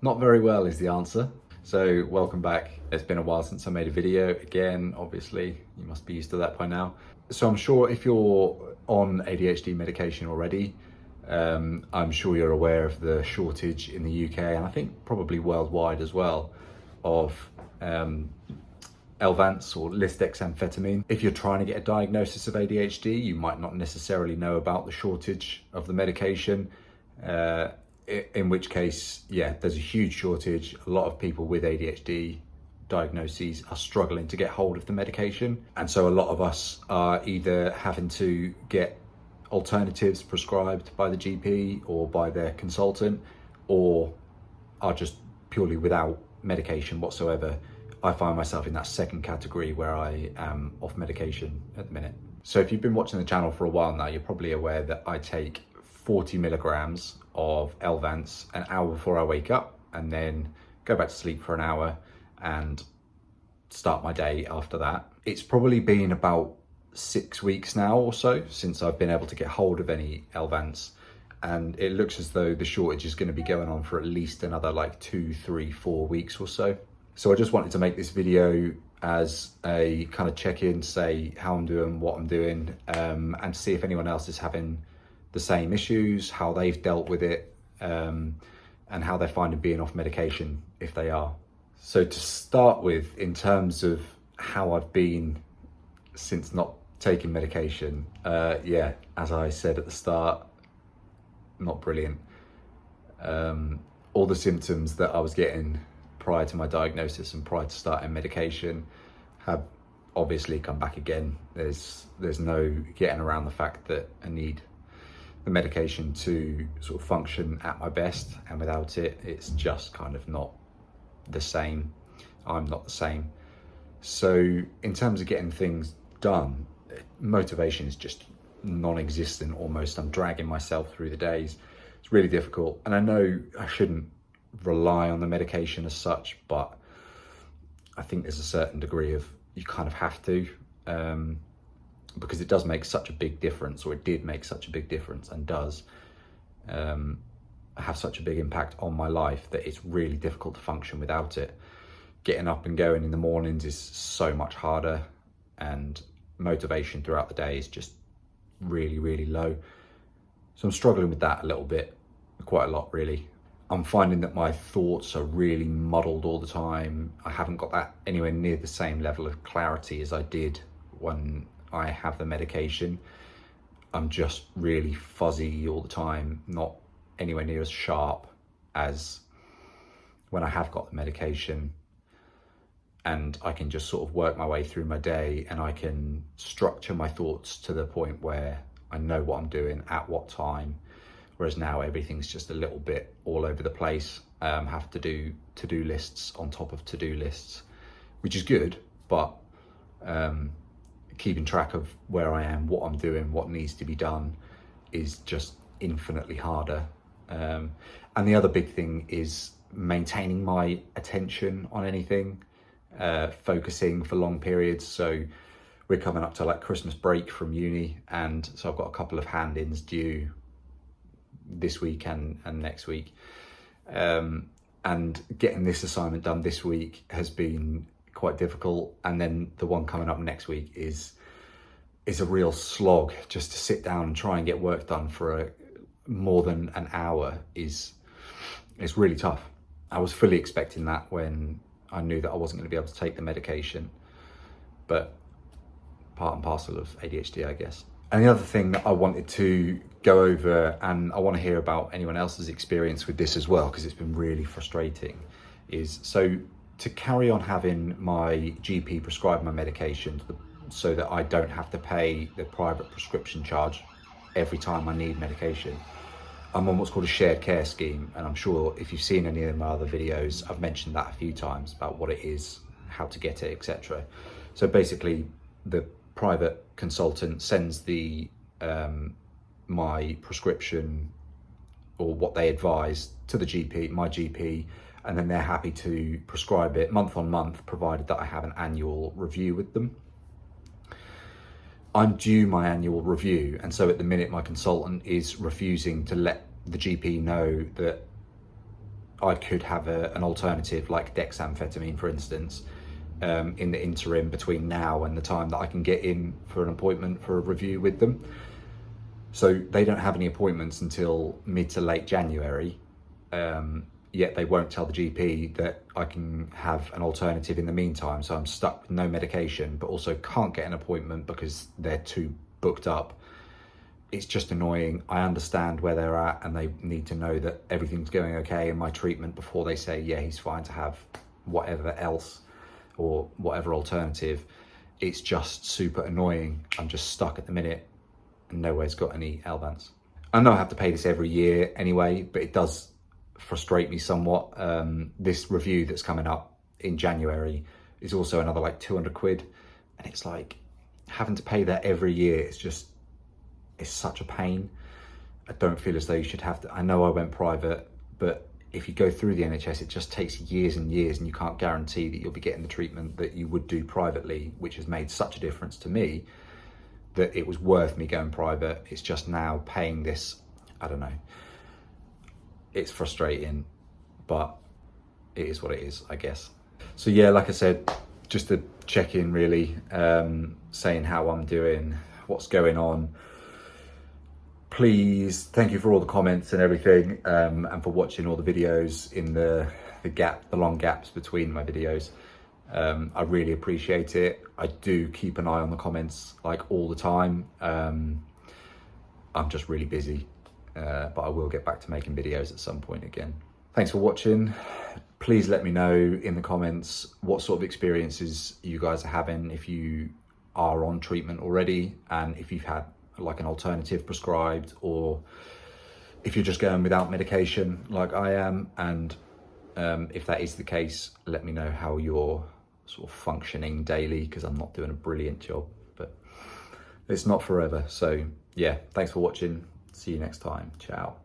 Not very well is the answer. So welcome back. It's been a while since I made a video. Again, obviously, you must be used to that by now. So I'm sure if you're on ADHD medication already, I'm sure you're aware of the shortage in the UK, and I think probably worldwide as well, of Elvance or lisdexamfetamine. If you're trying to get a diagnosis of ADHD, you might not necessarily know about the shortage of the medication. In which case, yeah, there's a huge shortage. A lot of people with ADHD diagnoses are struggling to get hold of the medication. And so a lot of us are either having to get alternatives prescribed by the GP or by their consultant, or are just purely without medication whatsoever. I find myself in that second category where I am off medication at the minute. So if you've been watching the channel for a while now, you're probably aware that I take 40 milligrams of Elvance an hour before I wake up, and then go back to sleep for an hour and start my day after that. It's probably been about 6 weeks now or so since I've been able to get hold of any Elvance, and it looks as though the shortage is going to be going on for at least another like 2, 3, 4 weeks or so. So I just wanted to make this video as a kind of check-in, say how I'm doing, what I'm doing, and see if anyone else is having the same issues, how they've dealt with it, and how they're finding being off medication if they are. So to start with, in terms of how I've been since not taking medication, yeah, as I said at the start, not brilliant. All the symptoms that I was getting prior to my diagnosis and prior to starting medication have obviously come back again. There's no getting around the fact that I need the medication to sort of function at my best, and without it, it's just kind of not the same. I'm not the same. So in terms of getting things done, motivation is just non-existent almost. I'm dragging myself through the days. It's really difficult, and I know I shouldn't rely on the medication as such, but I think there's a certain degree of you kind of have to, because it does make such a big difference, or it did make such a big difference, and does have such a big impact on my life that it's really difficult to function without it. Getting up and going in the mornings is so much harder, and motivation throughout the day is just really, really low. So I'm struggling with that a little bit, quite a lot really. I'm finding that my thoughts are really muddled all the time. I haven't got that anywhere near the same level of clarity as I did when I have the medication. I'm just really fuzzy all the time, not anywhere near as sharp as when I have got the medication. And I can just sort of work my way through my day, and I can structure my thoughts to the point where I know what I'm doing at what time. Whereas now everything's just a little bit all over the place. Have to do to-do lists on top of to-do lists, which is good, but keeping track of where I am, what I'm doing, what needs to be done is just infinitely harder. And the other big thing is maintaining my attention on anything, focusing for long periods. So we're coming up to like Christmas break from uni, and so I've got a couple of hand-ins due this week and next week, and getting this assignment done this week has been quite difficult, and then the one coming up next week is a real slog. Just to sit down and try and get work done for more than an hour is really tough. I was fully expecting that when I knew that I wasn't going to be able to take the medication, but part and parcel of ADHD, I guess. And the other thing that I wanted to go over, and I want to hear about anyone else's experience with this as well, because it's been really frustrating, is so to carry on having my GP prescribe my medication so that I don't have to pay the private prescription charge every time I need medication. I'm on what's called a shared care scheme, and I'm sure if you've seen any of my other videos, I've mentioned that a few times about what it is, how to get it, etc. So basically, the private consultant sends the my prescription or what they advise to the GP, my GP, and then they're happy to prescribe it month on month, provided that I have an annual review with them. I'm due my annual review, and so at the minute my consultant is refusing to let the GP know that I could have an alternative like dexamphetamine, for instance, in the interim between now and the time that I can get in for an appointment for a review with them. So they don't have any appointments until mid to late January, yet they won't tell the GP that I can have an alternative in the meantime. So I'm stuck with no medication, but also can't get an appointment because they're too booked up. It's just annoying. I understand where they're at and they need to know that everything's going okay in my treatment before they say, yeah, he's fine to have whatever else or whatever alternative. It's just super annoying. I'm just stuck at the minute and nowhere's got any Albans. I know I have to pay this every year anyway, but it does frustrate me somewhat. This review that's coming up in January is also another like 200 quid. And it's like having to pay that every year. It's such a pain. I don't feel as though you should have to. I know I went private, but if you go through the NHS, it just takes years and years and you can't guarantee that you'll be getting the treatment that you would do privately, which has made such a difference to me that it was worth me going private. It's just now paying this, I don't know. It's frustrating, but it is what it is, I guess. So yeah, like I said, just to check in really, saying how I'm doing, what's going on. Please, thank you for all the comments and everything, and for watching all the videos in the long gaps between my videos. I really appreciate it. I do keep an eye on the comments like all the time. I'm just really busy, but I will get back to making videos at some point again. Thanks for watching. Please let me know in the comments what sort of experiences you guys are having, if you are on treatment already, and if you've had like an alternative prescribed, or if you're just going without medication like I am. And if that is the case, let me know how you're sort of functioning daily, because I'm not doing a brilliant job, but it's not forever. So yeah, thanks for watching. See you next time. Ciao.